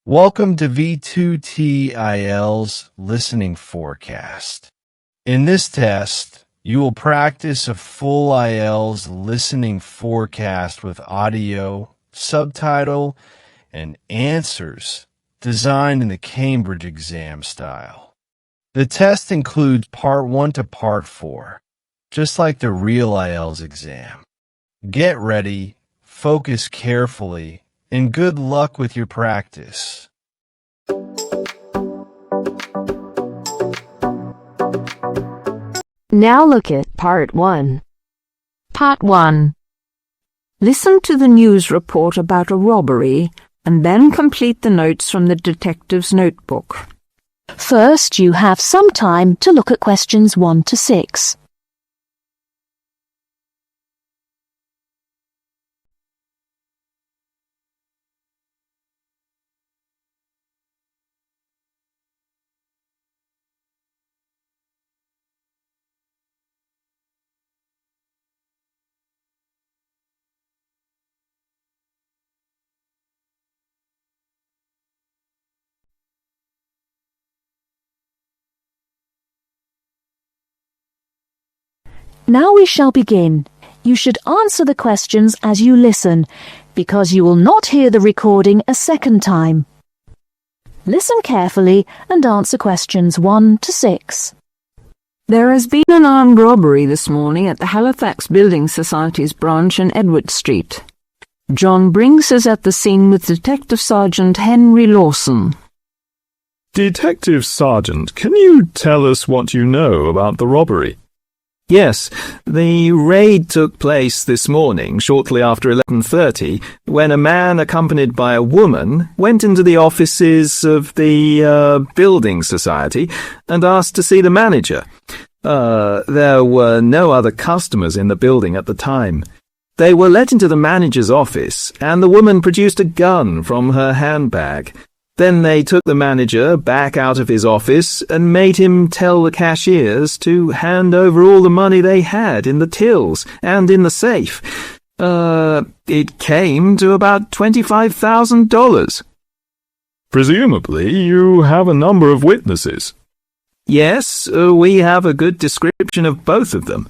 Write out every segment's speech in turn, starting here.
Welcome to V2T IELTS Listening Forecast. In this test, you will practice a full IELTS listening forecast with audio, subtitle, and answers designed in the Cambridge exam style. The test includes Part 1 to Part 4, just like the real IELTS exam. Get ready, focus carefully, and good luck with your practice. Now look at Part 1. Part 1. Listen to the news report about a robbery and then complete the notes from the detective's notebook. First, you have some time to look at questions 1 to 6. Now we shall begin. You should answer the questions as you listen, because you will not hear the recording a second time. Listen carefully and answer questions 1 to 6. There has been an armed robbery this morning at the Halifax Building Society's branch in Edward Street. John Brinks is at the scene with Detective Sergeant Henry Lawson. Detective Sergeant, can you tell us what you know about the robbery? Yes, the raid took place this morning, shortly after 11:30, when a man accompanied by a woman went into the offices of the building society and asked to see the manager. There were no other customers in the building at the time. They were let into the manager's office, and the woman produced a gun from her handbag. Then they took the manager back out of his office and made him tell the cashiers to hand over all the money they had in the tills and in the safe. It came to about $25,000. Presumably you have a number of witnesses. Yes, we have a good description of both of them.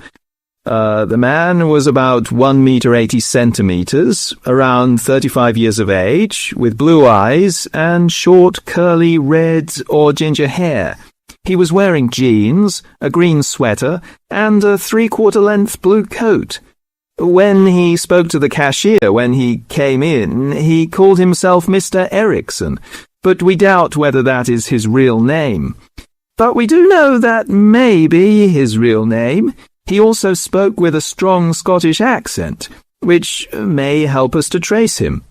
The man was about 1 meter 80 centimeters, around 35 years of age, with blue eyes and short curly red or ginger hair. He was wearing jeans, a green sweater, and a 3/4 length blue coat. When he spoke to the cashier when he came in, he called himself Mr. Erickson, but we doubt whether that is his real name. But we do know that may be his real name. He also spoke with a strong Scottish accent, which may help us to trace him.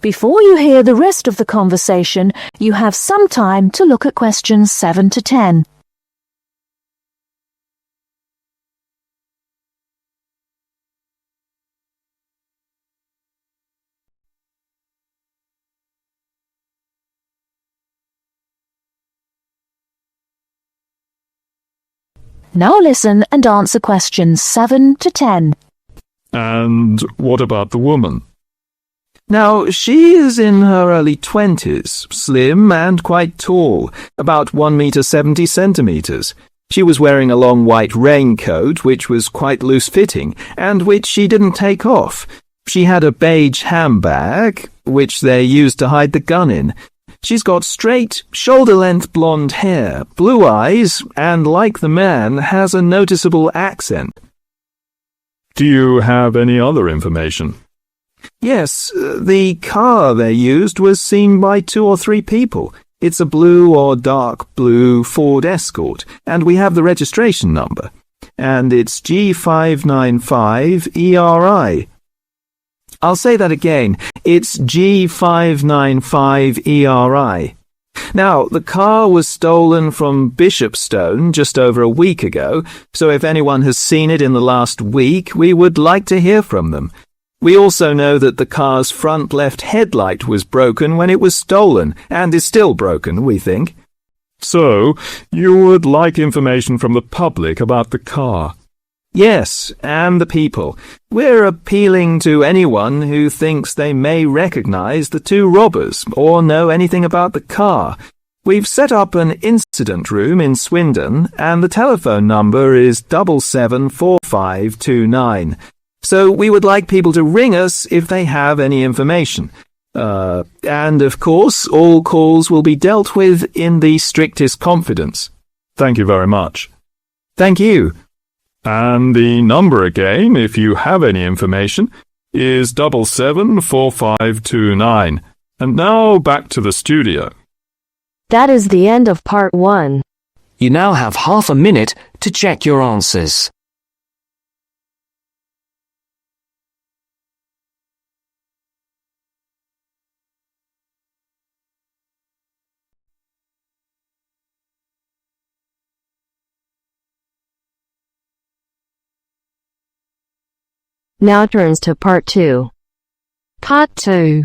Before you hear the rest of the conversation, you have some time to look at questions 7 to 10. Now listen and answer questions 7 to 10. And what about the woman? Now, she is in her early 20s, slim and quite tall, about 1 meter 70 centimeters. She was wearing a long white raincoat, which was quite loose-fitting, and which she didn't take off. She had a beige handbag, which they used to hide the gun in. She's got straight, shoulder-length blonde hair, blue eyes, and, like the man, has a noticeable accent. Do you have any other information? Yes, the car they used was seen by 2 or 3 people. It's a blue or dark blue Ford Escort, and we have the registration number. And it's G595ERI. I'll say that again. It's G595ERI. Now, the car was stolen from Bishopstone just over a week ago, so if anyone has seen it in the last week, we would like to hear from them. We also know that the car's front left headlight was broken when it was stolen, and is still broken, we think. So, you would like information from the public about the car? Yes, and the people. We're appealing to anyone who thinks they may recognize the two robbers or know anything about the car. We've set up an incident room in Swindon, and the telephone number is 774529. So we would like people to ring us if they have any information. And of course, all calls will be dealt with in the strictest confidence. Thank you very much. Thank you. And the number again, if you have any information, is 774529. And now back to the studio. That is the end of part 1. You now have half a minute to check your answers. Now turns to part 2. Part 2.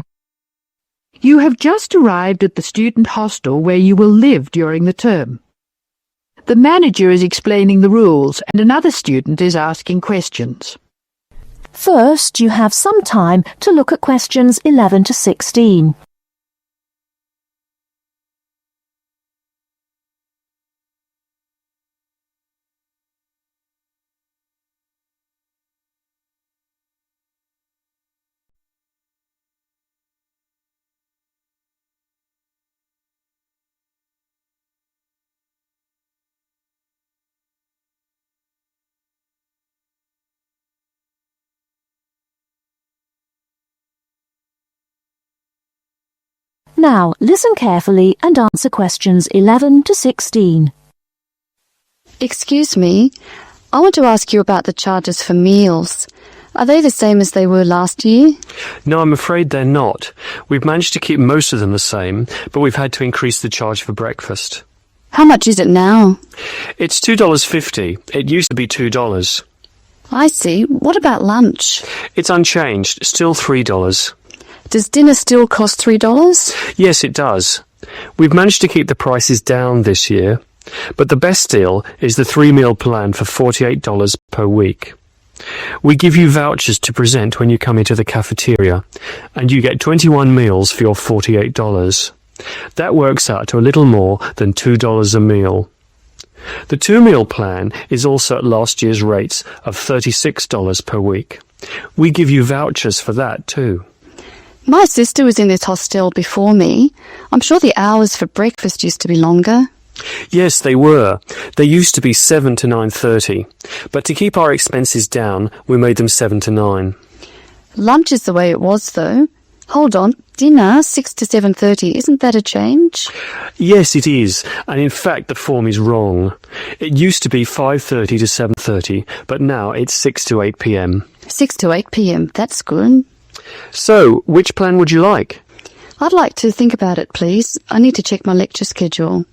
You have just arrived at the student hostel where you will live during the term. The manager is explaining the rules and another student is asking questions. First, you have some time to look at questions 11 to 16. Now, listen carefully and answer questions 11 to 16. Excuse me, I want to ask you about the charges for meals. Are they the same as they were last year? No, I'm afraid they're not. We've managed to keep most of them the same, but we've had to increase the charge for breakfast. How much is it now? It's $2.50. It used to be $2. I see. What about lunch? It's unchanged, still $3. Does dinner still cost $3? Yes, it does. We've managed to keep the prices down this year, but the best deal is the 3-meal plan for $48 per week. We give you vouchers to present when you come into the cafeteria, and you get 21 meals for your $48. That works out to a little more than $2 a meal. The 2-meal plan is also at last year's rates of $36 per week. We give you vouchers for that too. My sister was in this hostel before me. I'm sure the hours for breakfast used to be longer. Yes, they were. They used to be 7 to 9:30, but to keep our expenses down, we made them 7 to 9. Lunch is the way it was, though. Hold on, dinner 6 to 7:30. Isn't that a change? Yes, it is, and in fact the form is wrong. It used to be 5:30 to 7:30, but now it's 6 to 8 p.m. 6 to 8 p.m. That's good. So, which plan would you like? I'd like to think about it, please. I need to check my lecture schedule.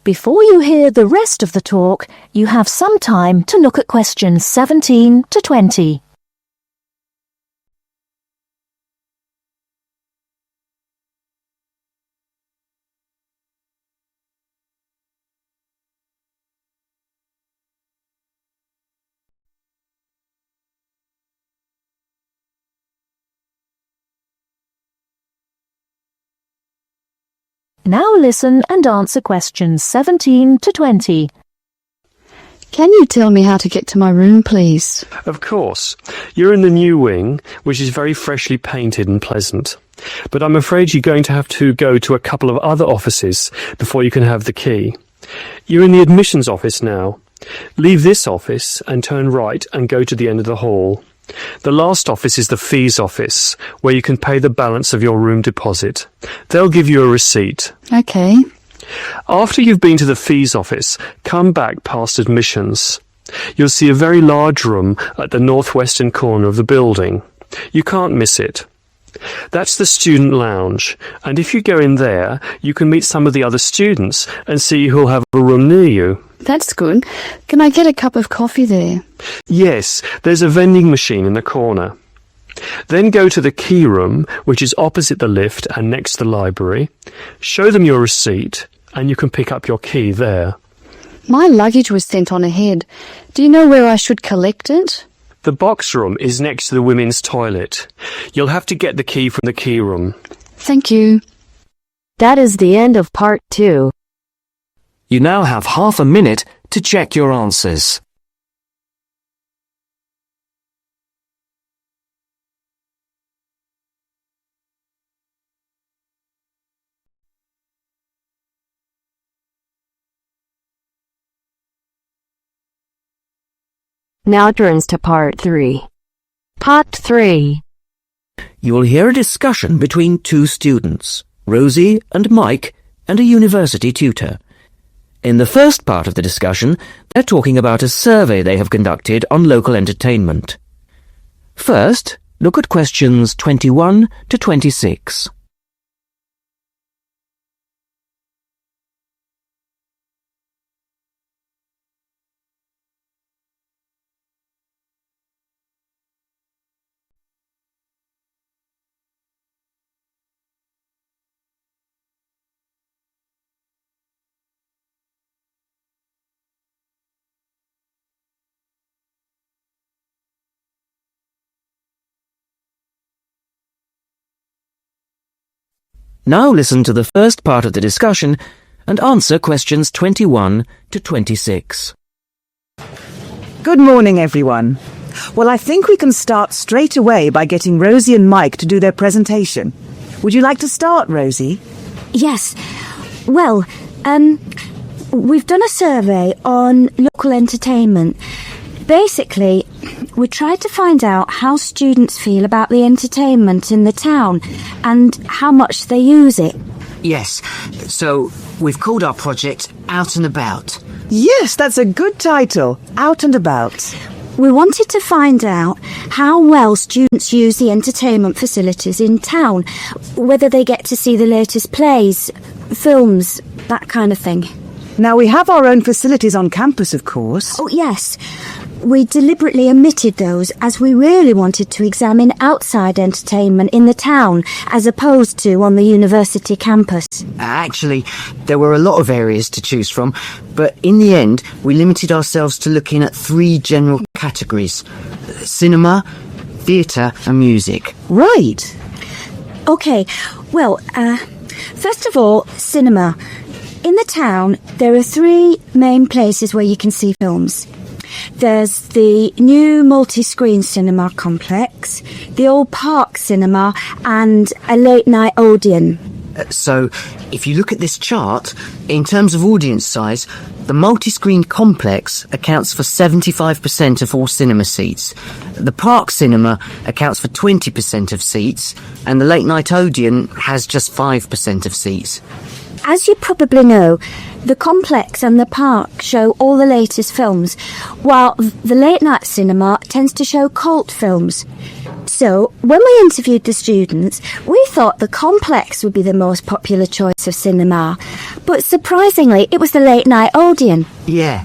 Before you hear the rest of the talk, you have some time to look at questions 17 to 20. Now listen and answer questions 17 to 20. Can you tell me how to get to my room, please? Of course. You're in the new wing, which is very freshly painted and pleasant. But I'm afraid you're going to have to go to a couple of other offices before you can have the key. You're in the admissions office now. Leave this office and turn right and go to the end of the hall. The last office is the fees office, where you can pay the balance of your room deposit. They'll give you a receipt. Okay. After you've been to the fees office, come back past admissions. You'll see a very large room at the northwestern corner of the building. You can't miss it. That's the student lounge, and if you go in there, you can meet some of the other students and see who'll have a room near you. That's good. Can I get a cup of coffee there? Yes, there's a vending machine in the corner. Then go to the key room, which is opposite the lift and next to the library. Show them your receipt, and you can pick up your key there. My luggage was sent on ahead. Do you know where I should collect it? The box room is next to the women's toilet. You'll have to get the key from the key room. Thank you. That is the end of part 2. You now have half a minute to check your answers. Now turns to part 3. Part 3. You will hear a discussion between two students, Rosie and Mike, and a university tutor. In the first part of the discussion, they're talking about a survey they have conducted on local entertainment. First, look at questions 21 to 26. Now listen to the first part of the discussion and answer questions 21 to 26. Good morning, everyone. Well, I think we can start straight away by getting Rosie and Mike to do their presentation. Would you like to start, Rosie? Yes. Well, we've done a survey on local entertainment. Basically, we tried to find out how students feel about the entertainment in the town and how much they use it. Yes, so we've called our project Out and About. Yes, that's a good title, Out and About. We wanted to find out how well students use the entertainment facilities in town, whether they get to see the latest plays, films, that kind of thing. Now, we have our own facilities on campus, of course. Oh, yes. We deliberately omitted those as we really wanted to examine outside entertainment in the town as opposed to on the university campus. Actually, there were a lot of areas to choose from, but in the end, we limited ourselves to looking at 3 general categories: cinema, theatre and music. Right. OK, well, first of all, cinema. In the town, there are 3 main places where you can see films. There's the new multi-screen cinema complex, the old park cinema, and a late-night Odeon. So, if you look at this chart, in terms of audience size, the multi-screen complex accounts for 75% of all cinema seats. The park cinema accounts for 20% of seats, and the late-night Odeon has just 5% of seats. As you probably know, the complex and the park show all the latest films, while the late-night cinema tends to show cult films. So, when we interviewed the students, we thought the complex would be the most popular choice of cinema, but surprisingly, it was the late-night Odeon. Yeah,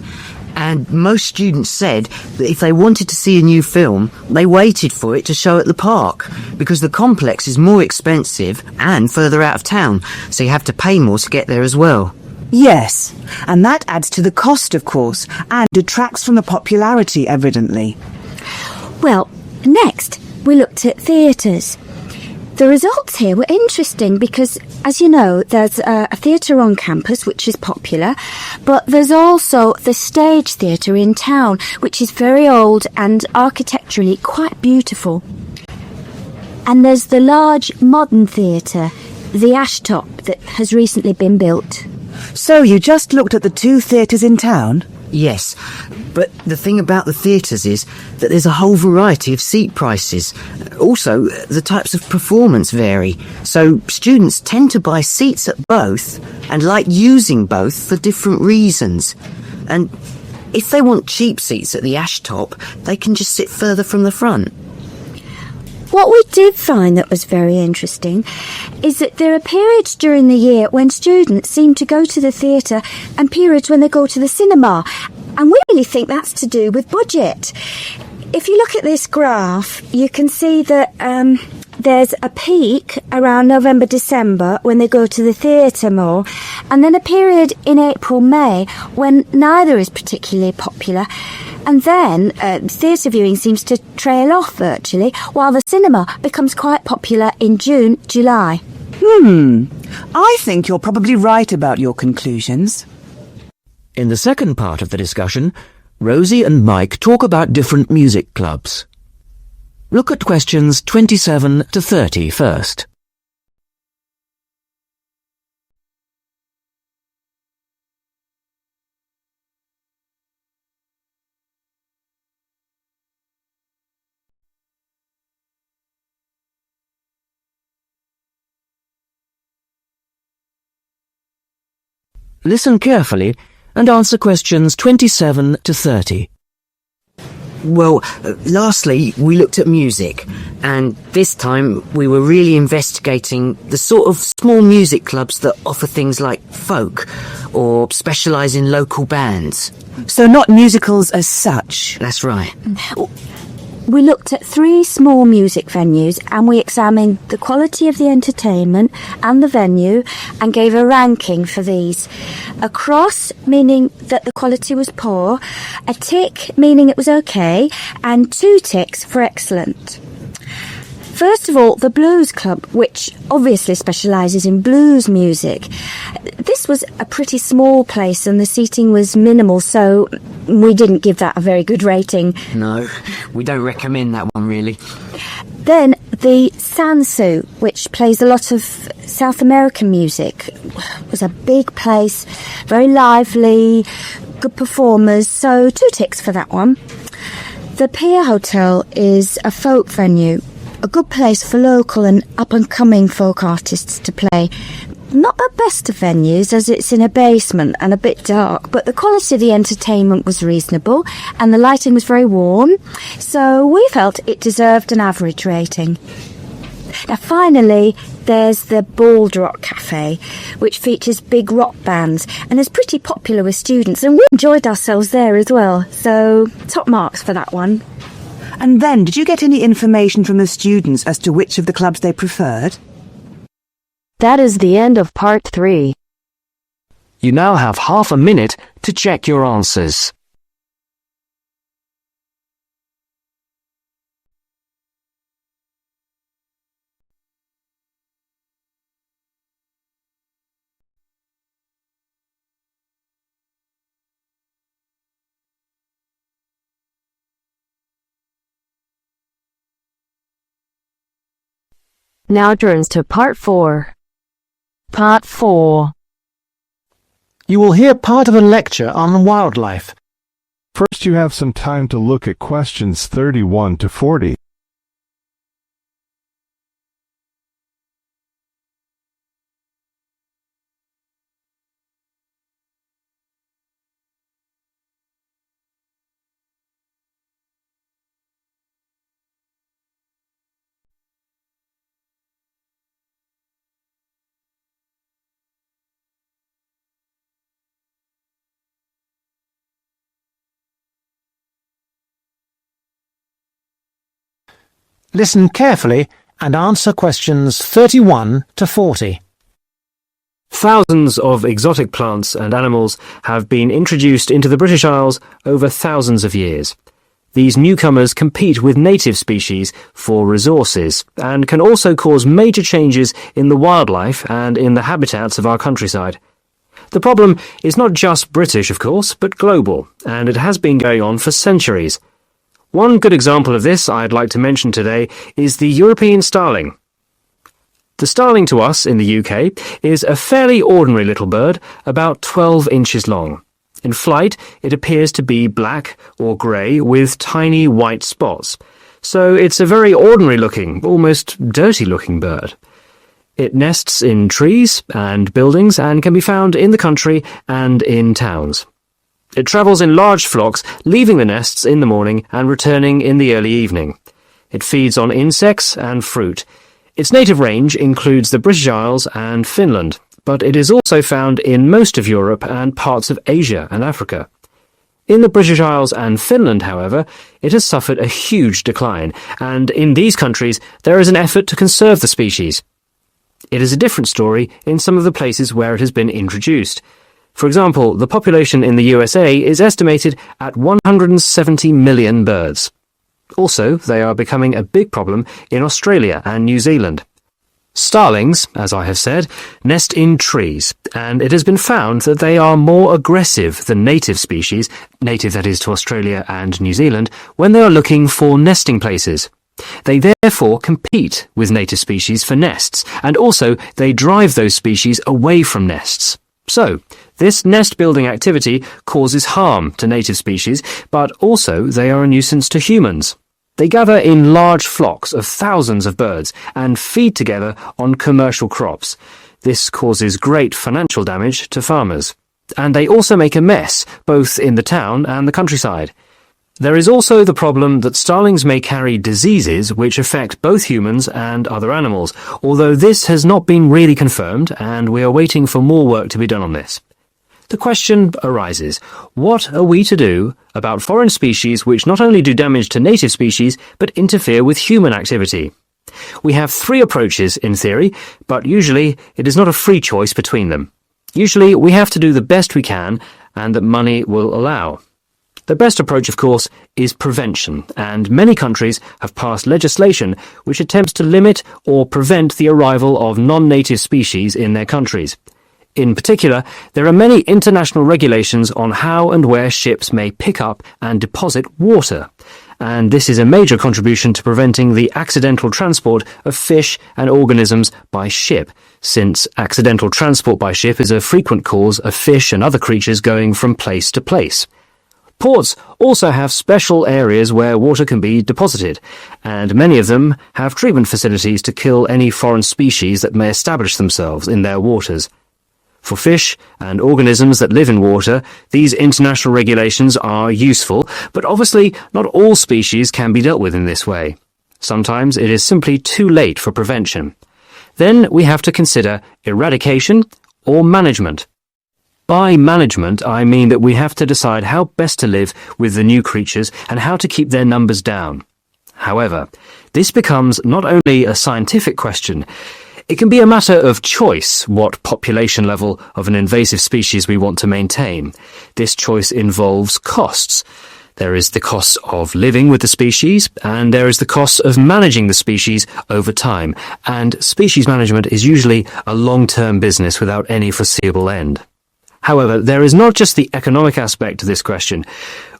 and most students said that if they wanted to see a new film, they waited for it to show at the park, because the complex is more expensive and further out of town, so you have to pay more to get there as well. Yes, and that adds to the cost, of course, and detracts from the popularity, evidently. Well, next, we looked at theatres. The results here were interesting because, as you know, there's a theatre on campus which is popular, but there's also the Stage Theatre in town, which is very old and architecturally quite beautiful. And there's the large modern theatre, the Ashtop, that has recently been built. So you just looked at the 2 theatres in town? Yes, but the thing about the theatres is that there's a whole variety of seat prices. Also, the types of performance vary, so students tend to buy seats at both and like using both for different reasons. And if they want cheap seats at the Ashtop, they can just sit further from the front. What we did find that was very interesting is that there are periods during the year when students seem to go to the theatre and periods when they go to the cinema. And we really think that's to do with budget. If you look at this graph, you can see that there's a peak around November, December when they go to the theatre more, and then a period in April, May when neither is particularly popular. And then theatre viewing seems to trail off virtually, while the cinema becomes quite popular in June, July. I think you're probably right about your conclusions. In the second part of the discussion, Rosie and Mike talk about different music clubs. Look at questions 27 to 30 first. Listen carefully and answer questions 27 to 30. Well, lastly, we looked at music, and this time we were really investigating the sort of small music clubs that offer things like folk, or specialise in local bands. So not musicals as such? That's right. We looked at 3 small music venues and we examined the quality of the entertainment and the venue and gave a ranking for these. A cross, meaning that the quality was poor, a tick, meaning it was okay, and 2 ticks for excellent. First of all, the Blues Club, which obviously specialises in blues music. This was a pretty small place and the seating was minimal, so we didn't give that a very good rating. No, we don't recommend that one, really. Then the Sansu, which plays a lot of South American music, was a big place, very lively, good performers, so 2 ticks for that one. The Pier Hotel is a folk venue, a good place for local and up-and-coming folk artists to play. Not the best of venues, as it's in a basement and a bit dark, but the quality of the entertainment was reasonable and the lighting was very warm, so we felt it deserved an average rating. Now finally, there's the Bald Rock Cafe, which features big rock bands and is pretty popular with students, and we enjoyed ourselves there as well, so top marks for that one. And then, did you get any information from the students as to which of the clubs they preferred? That is the end of part 3. You now have half a minute to check your answers. Now turns to part 4. Part 4. You will hear part of a lecture on wildlife. First, you have some time to look at questions 31 to 40. Listen carefully and answer questions 31 to 40. Thousands of exotic plants and animals have been introduced into the British Isles over thousands of years. These newcomers compete with native species for resources and can also cause major changes in the wildlife and in the habitats of our countryside. The problem is not just British, of course, but global, and it has been going on for centuries. One good example of this I'd like to mention today is the European starling. The starling to us in the UK is a fairly ordinary little bird, about 12 inches long. In flight, it appears to be black or grey with tiny white spots. So it's a very ordinary-looking, almost dirty-looking bird. It nests in trees and buildings and can be found in the country and in towns. It travels in large flocks, leaving the nests in the morning and returning in the early evening. It feeds on insects and fruit. Its native range includes the British Isles and Finland, but it is also found in most of Europe and parts of Asia and Africa. In the British Isles and Finland, however, it has suffered a huge decline, and in these countries there is an effort to conserve the species. It is a different story in some of the places where it has been introduced. For example, the population in the USA is estimated at 170 million birds. Also, they are becoming a big problem in Australia and New Zealand. Starlings, as I have said, nest in trees, and it has been found that they are more aggressive than native species, native that is to Australia and New Zealand, when they are looking for nesting places. They therefore compete with native species for nests, and also they drive those species away from nests. So, this nest-building activity causes harm to native species, but also they are a nuisance to humans. They gather in large flocks of thousands of birds and feed together on commercial crops. This causes great financial damage to farmers. And they also make a mess, both in the town and the countryside. There is also the problem that starlings may carry diseases which affect both humans and other animals, although this has not been really confirmed, and we are waiting for more work to be done on this. The question arises, what are we to do about foreign species which not only do damage to native species, but interfere with human activity? We have three approaches in theory, but usually it is not a free choice between them. Usually we have to do the best we can, and that money will allow. The best approach, of course, is prevention, and many countries have passed legislation which attempts to limit or prevent the arrival of non-native species in their countries. In particular, there are many international regulations on how and where ships may pick up and deposit water, and this is a major contribution to preventing the accidental transport of fish and organisms by ship, since accidental transport by ship is a frequent cause of fish and other creatures going from place to place. Ports also have special areas where water can be deposited, and many of them have treatment facilities to kill any foreign species that may establish themselves in their waters. For fish and organisms that live in water, these international regulations are useful, but obviously not all species can be dealt with in this way. Sometimes it is simply too late for prevention. Then we have to consider eradication or management. By management, I mean that we have to decide how best to live with the new creatures and how to keep their numbers down. However, this becomes not only a scientific question, it can be a matter of choice what population level of an invasive species we want to maintain. This choice involves costs. There is the cost of living with the species, and there is the cost of managing the species over time, and species management is usually a long-term business without any foreseeable end. However, there is not just the economic aspect to this question.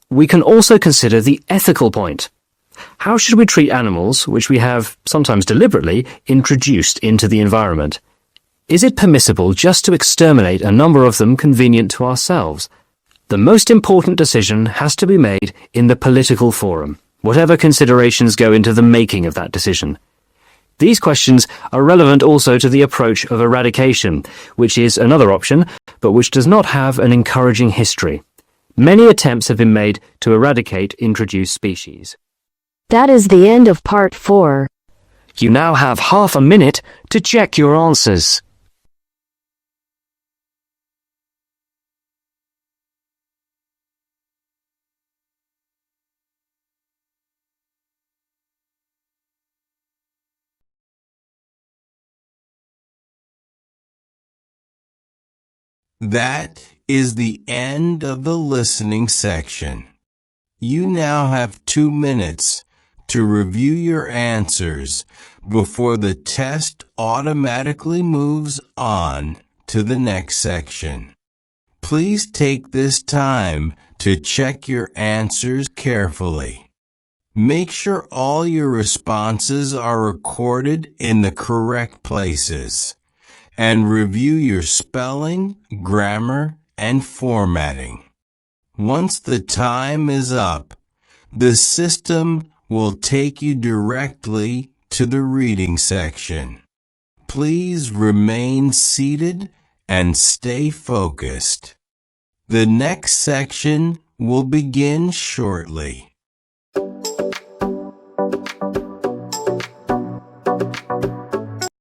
We can also consider the ethical point. How should we treat animals which we have, sometimes deliberately, introduced into the environment? Is it permissible just to exterminate a number of them convenient to ourselves? The most important decision has to be made in the political forum, whatever considerations go into the making of that decision. These questions are relevant also to the approach of eradication, which is another option, but which does not have an encouraging history. Many attempts have been made to eradicate introduced species. That is the end of part 4. You now have half a minute to check your answers. That is the end of the listening section. You now have 2 minutes to review your answers before the test automatically moves on to the next section. Please take this time to check your answers carefully. Make sure all your responses are recorded in the correct places, and review your spelling, grammar, and formatting. Once the time is up, the system will take you directly to the reading section. Please remain seated and stay focused. The next section will begin shortly.